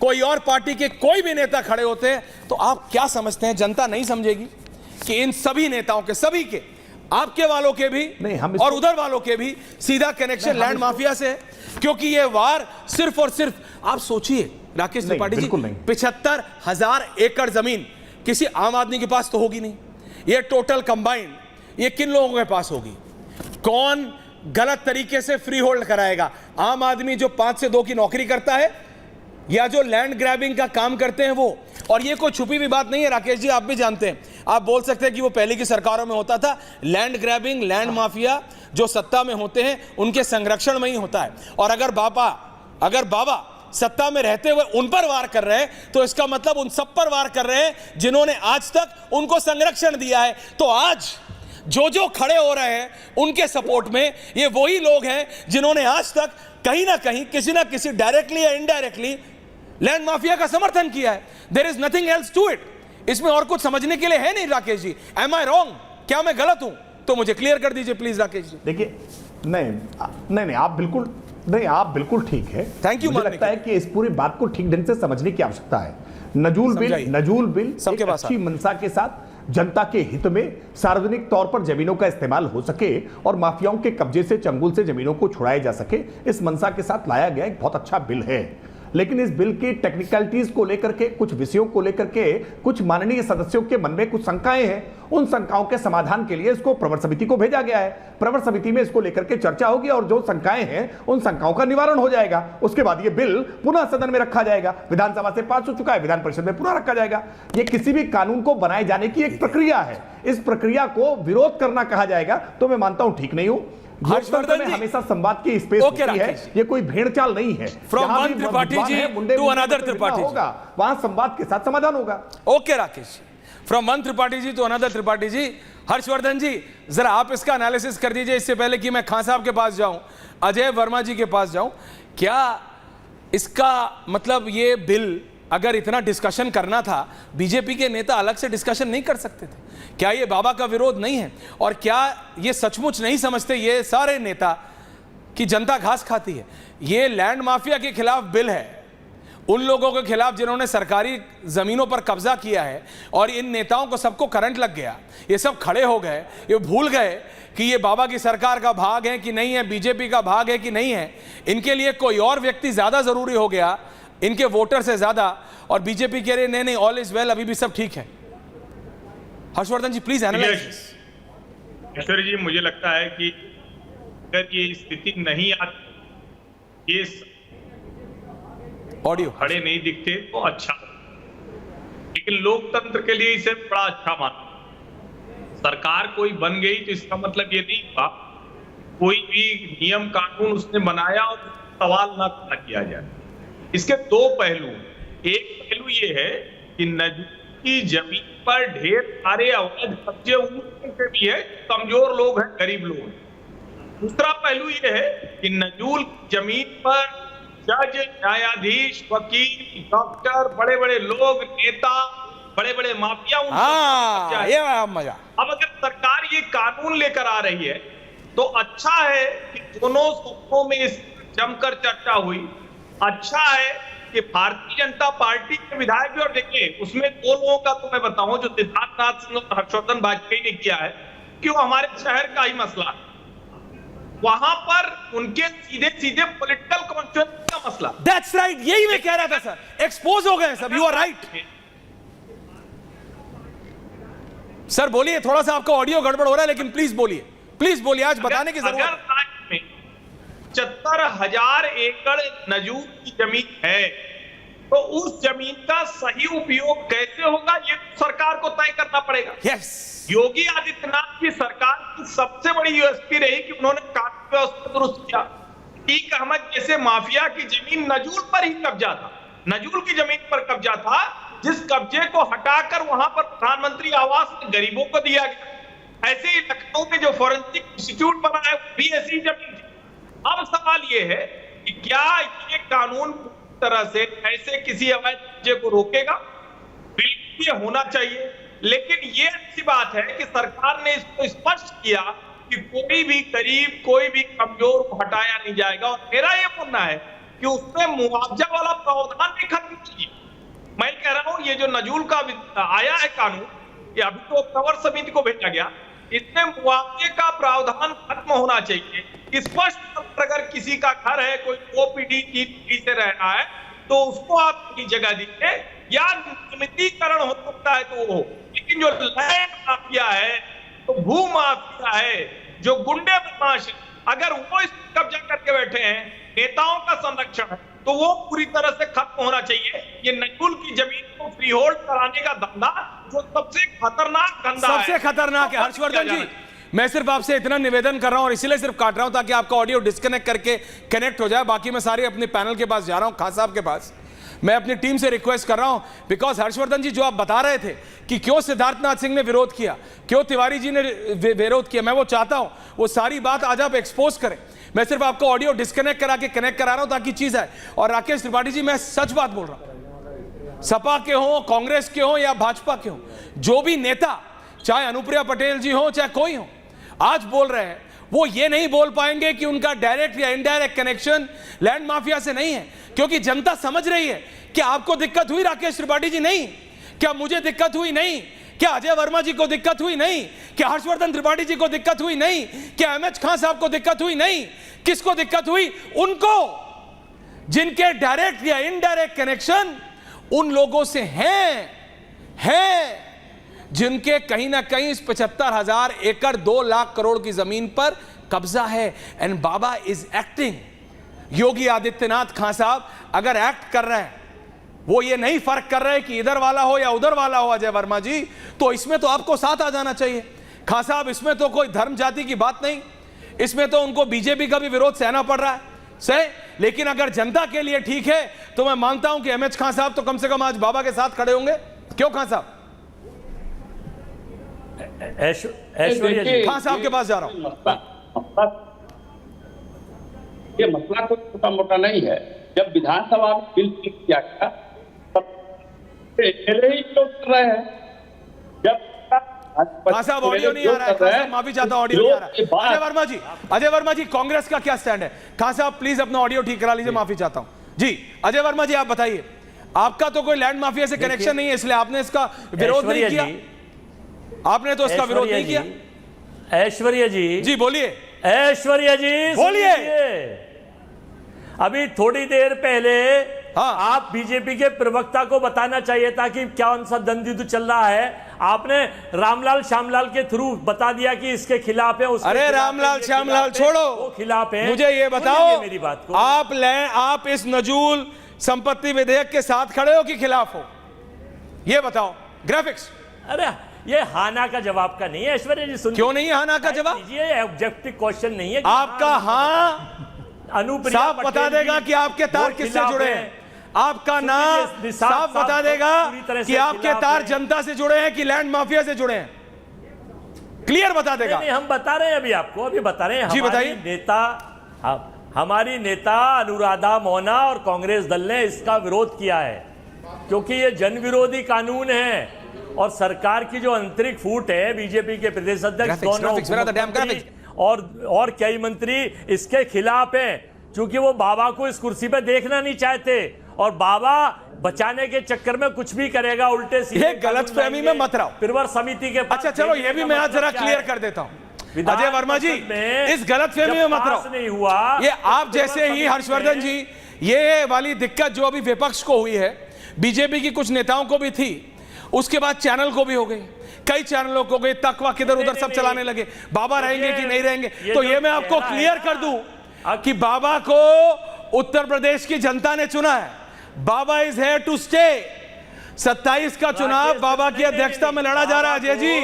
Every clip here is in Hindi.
कोई और पार्टी के कोई भी नेता खड़े होते हैं, तो आप क्या समझते हैं जनता नहीं समझेगी कि इन सभी नेताओं के, सभी के, आपके वालों के भी नहीं, और उधर वालों के भी सीधा कनेक्शन लैंड माफिया से है? क्योंकि ये वार सिर्फ और सिर्फ, आप सोचिए राकेश त्रिपाठी जी, 75,000 एकड़ जमीन किसी आम आदमी के पास तो होगी नहीं, ये टोटल कंबाइंड ये किन लोगों के पास होगी? कौन गलत तरीके से फ्री होल्ड कराएगा? आम आदमी जो 5 से 2 की नौकरी करता है, या जो लैंड ग्रैबिंग का काम करते हैं वो? और ये कोई छुपी हुई बात नहीं है राकेश जी, आप भी जानते हैं। आप बोल सकते हैं कि वो पहले की सरकारों में होता था, लैंड ग्रैबिंग, लैंड माफिया जो सत्ता में होते हैं उनके संरक्षण में ही होता है। और अगर बाबा सत्ता में रहते हुए उन पर वार कर रहे हैं, तो इसका मतलब उन सब पर वार कर रहे हैं जिन्होंने आज तक उनको संरक्षण दिया है। तो आज जो खड़े हो रहे हैं उनके सपोर्ट में, ये वही लोग हैं जिन्होंने आज तक कहीं ना कहीं, किसी ना किसी, डायरेक्टली या इनडायरेक्टली लैंड माफिया का समर्थन किया है। There is nothing else to it. इसमें और कुछ समझने के लिए है नहीं Rakesh ji. Am I wrong? क्या मैं गलत हूं? तो मुझे क्लियर कर दीजिए प्लीज राकेश जी। देखिए, नहीं, आप बिल्कुल ठीक है। Thank you. मुझे लगता है कि इस पूरी बात को ठीक ढंग से समझने की आवश्यकता है। नजूल बिल सबके पास अच्छी मंशा के साथ जनता के हित में सार्वजनिक तौर पर जमीनों का इस्तेमाल हो सके और माफियाओं के कब्जे से, चंगुल से जमीनों को छुड़ाया जा सके, इस मंशा के साथ लाया गया एक बहुत अच्छा बिल है। लेकिन इस बिल की टेक्निकलिटीज को लेकर के, कुछ विषयों को लेकर के कुछ माननीय सदस्यों के मन में कुछ शंकाएं हैं। उन शंकाओं के समाधान के लिए इसको प्रवर समिति को भेजा गया है। प्रवर समिति में इसको लेकर के चर्चा होगी और जो शंकाएं हैं उन शंकाओं का निवारण हो जाएगा। उसके बाद ये बिल पुनः सदन में रखा जाएगा। विधानसभा से पास हो चुका है, विधान परिषद में पुनः रखा जाएगा। ये किसी भी कानून को बनाए जाने की एक प्रक्रिया है। इस प्रक्रिया को विरोध करना कहा जाएगा तो मैं मानता हूं ठीक नहीं हूं। हर्षवर्धन में हमेशा संवाद की स्पेस होती है, ये कोई भेड़चाल नहीं है। From one Tripathi ji to another Tripathi होगा, वहां संवाद के साथ समाधान होगा। Okay Rakesh ji, from one Tripathi ji to another Tripathi ji. Harshvardhan ji, जरा आप इसका एनालिसिस कर दीजिए इससे पहले कि मैं खान साहब के पास जाऊं, अजय वर्मा जी के पास जाऊं। क्या इसका मतलब ये बिल अगर इतना डिस्कशन करना था, बीजेपी के नेता अलग से डिस्कशन नहीं कर सकते थे? क्या ये बाबा का विरोध नहीं है? और क्या ये सचमुच नहीं समझते ये सारे नेता कि जनता घास खाती है? ये लैंड माफिया के खिलाफ बिल है, उन लोगों के खिलाफ जिन्होंने सरकारी जमीनों पर कब्जा किया है। और इन नेताओं को सबको करंट लग गया, ये सब खड़े हो गए, ये भूल गए कि ये बाबा की सरकार का भाग है कि नहीं है, बीजेपी का भाग है कि नहीं है। इनके लिए कोई और व्यक्ति ज्यादा जरूरी हो गया, इनके वोटर से ज्यादा। और बीजेपी कह रहे नहीं, ऑल इज वेल, अभी भी सब ठीक है। हर्षवर्धन जी प्लीज एनालाइज। ऐश्वर्य जी, मुझे लगता है कि अगर ये स्थिति नहीं आती, ये ऑडियो खड़े नहीं दिखते तो अच्छा, लेकिन लोकतंत्र के लिए इसे बड़ा अच्छा माना। सरकार कोई बन गई तो इसका मतलब ये नहीं हुआ कोई भी नियम कानून उसने बनाया और सवाल ना खड़ा किया जाए। इसके दो पहलू, एक पहलू ये है कि नजूल की जमीन पर ढेर सारे अवैध कब्जे उन लोगों भी है, कमजोर लोग हैं, गरीब लोग हैं। दूसरा पहलू ये है कि नजूल जमीन पर जज, न्यायाधीश, वकील, डॉक्टर, बड़े बड़े लोग, नेता, बड़े बड़े माफिया, ये मजा। अब अगर सरकार ये कानून लेकर आ रही है तो अच्छा है कि दोनों सदनों में इस जमकर चर्चा हुई। अच्छा है कि भारतीय जनता पार्टी के विधायक भी, और देखिए उसमें दो लोगों का तो मैं बताऊं, जो सिद्धार्थनाथ सिंह और हर्षवर्धन वाजपेयी ने किया है कि वो हमारे शहर का ही मसला है, वहां पर उनके सीधे सीधे पॉलिटिकल कॉन्स्टिट्यूएंसी का मसला। दैट्स राइट, यही मैं कह रहा था सर, एक्सपोज हो गए सब। यू आर राइट सर, बोलिए। थोड़ा सा आपका ऑडियो गड़बड़ हो रहा है, लेकिन प्लीज बोलिए, आज बताने की जरूरत है। 75,000 एकड़ नजूल की जमीन है, तो उस जमीन का सही उपयोग कैसे होगा ये सरकार को तय करना पड़ेगा। यस, योगी आदित्यनाथ की सरकार की सबसे बड़ी यूएसपी रही कि उन्होंने कानून व्यवस्था दुरुस्त किया। अतीक अहमद जैसे माफिया की जमीन नजूल पर ही कब्जा था, नजूल की जमीन पर कब्जा था, जिस कब्जे को हटाकर वहां पर प्रधानमंत्री आवास गरीबों को दिया गया। ऐसे ही लखनऊ में जो फॉरेंसिक इंस्टीट्यूट बना है भी ऐसी जमीन थी। अब सवाल यह है कि क्या ये कानून पूरी तरह से ऐसे किसी अवैध कब्जे को रोकेगा? बिल्कुल ये होना चाहिए, लेकिन ये अच्छी बात है कि सरकार ने इसको स्पष्ट किया कि कोई भी गरीब, कोई भी कमजोर को हटाया नहीं जाएगा। और मेरा ये मानना है कि उसमें मुआवजा वाला प्रावधान भी खत्म कीजिए। मैं कह रहा हूं ये जो नजूल का आया है कानून, ये अभी तो प्रवर समिति को भेजा गया, इसमें मुआवजे का प्रावधान खत्म होना चाहिए। स्पष्ट अगर किसी का घर है, कोई ओपीडी की से रह रहा है, तो उसको आप की जगह दीजिए, या नियमितीकरण हो सकता है तो वो। लेकिन जो लैंड माफिया है, तो भू माफिया है, जो गुंडे बदमाश, अगर वो इस कब्जा करके बैठे हैं, नेताओं का संरक्षण है, तो वो पूरी तरह से खत्म होना चाहिए। ये नजूल की जमीन को फ्री होल्ड कराने का धंधा जो सबसे खतरनाक धंधा है, सबसे खतरनाक है। हर्षवर्धन जी, मैं सिर्फ आपसे इतना निवेदन कर रहा हूं और इसीलिए सिर्फ काट रहा हूं ताकि आपका ऑडियो डिस्कनेक्ट करके कनेक्ट हो जाए। बाकी मैं सारे अपने पैनल के पास जा रहा हूं, खान साहब के पास। मैं अपनी टीम से रिक्वेस्ट कर रहा हूं, बिकॉज हर्षवर्धन जी जो आप बता रहे थे कि क्यों सिद्धार्थनाथ सिंह ने विरोध किया, क्यों तिवारी जी ने विरोध किया, मैं वो चाहता हूं वो सारी बात आज आप एक्सपोज करें। मैं सिर्फ आपको ऑडियो डिस्कनेक्ट करा के कनेक्ट करा रहा हूं ताकि चीज आए। और राकेश त्रिपाठी जी, मैं सच बात बोल रहा हूं, सपा के हो, कांग्रेस के हो या भाजपा के हो, जो भी नेता, चाहे अनुप्रिया पटेल जी हो चाहे कोई हो, आज बोल रहे हैं, वो ये नहीं बोल पाएंगे कि उनका डायरेक्ट या इनडायरेक्ट कनेक्शन लैंड माफिया से नहीं है, क्योंकि जनता समझ रही है। क्या आपको दिक्कत हुई राकेश त्रिपाठी जी? नहीं। क्या मुझे दिक्कत हुई? नहीं। क्या अजय वर्मा जी को दिक्कत हुई? नहीं। क्या हर्षवर्धन त्रिपाठी जी को दिक्कत हुई? नहीं। क्या एमएच खान साहब को दिक्कत हुई? नहीं। किसको दिक्कत हुई? उनको, जिनके डायरेक्ट या इनडायरेक्ट कनेक्शन उन लोगों से हैं जिनके कहीं ना कहीं इस 75,000 एकड़ 2 लाख करोड़ की जमीन पर कब्जा है। And Baba is acting. Yogi Adityanath Khan Sahab अगर एक्ट कर रहे हैं, वो ये नहीं फर्क कर रहे कि इधर वाला हो या उधर वाला हो अजय वर्मा जी, तो इसमें तो आपको साथ आ जाना चाहिए। खान साहब, इसमें तो कोई धर्म जाति की बात नहीं, इसमें तो उनको बीजेपी का भी विरोध सहना पड़ रहा है, सही। लेकिन अगर जनता के लिए ठीक है तो मैं मानता हूं कि एमएच खान साहब तो कम से कम आज बाबा के साथ खड़े होंगे। क्यों खान साहब? ऐश्वर्या जी, खान साहब के पास जा रहा हूं। ये मसला कोई छोटा मोटा नहीं है। जब विधानसभा में बिल किया गया तब ही लोग कर रहे हैं। जब खान साहब ऑडियो नहीं आ रहा है, खान साहब माफी चाहता हूं, ऑडियो नहीं आ रहा है। अजय वर्मा जी, कांग्रेस का क्या स्टैंड है? खान साहब प्लीज अपना ऑडियो ठीक करा लीजिए, माफी चाहता हूं जी। अजय वर्मा जी, आप बताइए, आपका तो कोई लैंड माफिया से कनेक्शन नहीं है, इसलिए आपने इसका विरोध नहीं किया। आपने तो इसका विरोध नहीं किया। ऐश्वर्या जी बोलिए। ऐश्वर्या जी बोलिए। अभी थोड़ी देर पहले हाँ, आप बीजेपी के प्रवक्ता को बताना चाहिए था कि कौन सा द्वंद्व चल रहा है। आपने रामलाल श्यामलाल के थ्रू बता दिया कि इसके खिलाफ है, उसके अरे रामलाल श्यामलाल छोड़ो, वो खिलाफ है। मुझे ये बताओ, मेरी बात को, आप इस नजूल संपत्ति विधेयक के साथ खड़े हो कि खिलाफ हो? ये बताओ। ग्राफिक्स। अरे ये हाना का जवाब का नहीं है ऐश्वर्या जी, सुन। क्यों नहीं है हाना का जवाब? ये ऑब्जेक्टिव क्वेश्चन नहीं है। आपका हाँ अनुप्रिया साफ बता देगा कि आपके तार किससे जुड़े हैं। आपका नाम साफ बता देगा कि आपके तार जनता से जुड़े हैं कि लैंड माफिया से जुड़े हैं। क्लियर बता देगा। नहीं, हम बता रहे हैं अभी आपको, अभी बता रहे हैं। जी बताइए। हमारी नेता अनुराधा मोहना और कांग्रेस दल ने इसका विरोध किया है, क्योंकि ये जन विरोधी कानून है और सरकार की जो आंतरिक फूट है, बीजेपी के प्रदेश अध्यक्ष दोनों और कई मंत्री इसके खिलाफ हैं, क्योंकि वो बाबा को इस कुर्सी पे देखना नहीं चाहते और बाबा बचाने के चक्कर में कुछ भी करेगा, उल्टे सीधे गलतफहमी में मत रहो। प्रवर समिति के पास। अच्छा चलो, ये भी मैं आज जरा क्लियर कर देता हूं। अजय वर्मा जी, इस गलतफहमी में मत रहो। नहीं हुआ ये आप जैसे ही हर्षवर्धन जी, ये वाली दिक्कत जो अभी विपक्ष को हुई है, बीजेपी की कुछ नेताओं को भी थी, उसके बाद चैनल को भी हो गई, कई चैनलों को गए, तकवा किधर उधर सब चलाने लगे, बाबा रहेंगे कि नहीं रहेंगे। तो ये मैं आपको क्लियर कर दूं कि बाबा को उत्तर प्रदेश की जनता ने चुना है। बाबा इज हेयर टू स्टे। 27 का चुनाव बाबा की अध्यक्षता में लड़ा जा रहा है। अजय जी,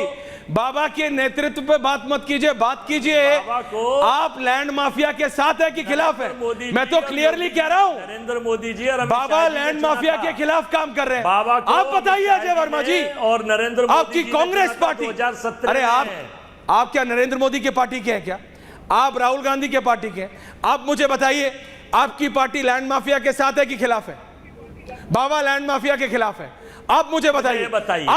बाबा के नेतृत्व पे बात मत कीजिए, बात कीजिए आप लैंड माफिया के साथ है कि खिलाफ है। मैं तो क्लियरली कह रहा हूं, नरेंद्र मोदी जी और बाबा लैंड माफिया के खिलाफ काम कर रहे हैं। आप बताइए अजय वर्मा जी, और नरेंद्र मोदी, आपकी कांग्रेस पार्टी, अरे आप क्या नरेंद्र मोदी के पार्टी के हैं क्या? आप राहुल गांधी के पार्टी के? आप मुझे बताइए, आपकी पार्टी लैंड माफिया के साथ है कि खिलाफ है? बाबा लैंड माफिया के खिलाफ है। आप मुझे बताइए। बताइए। आप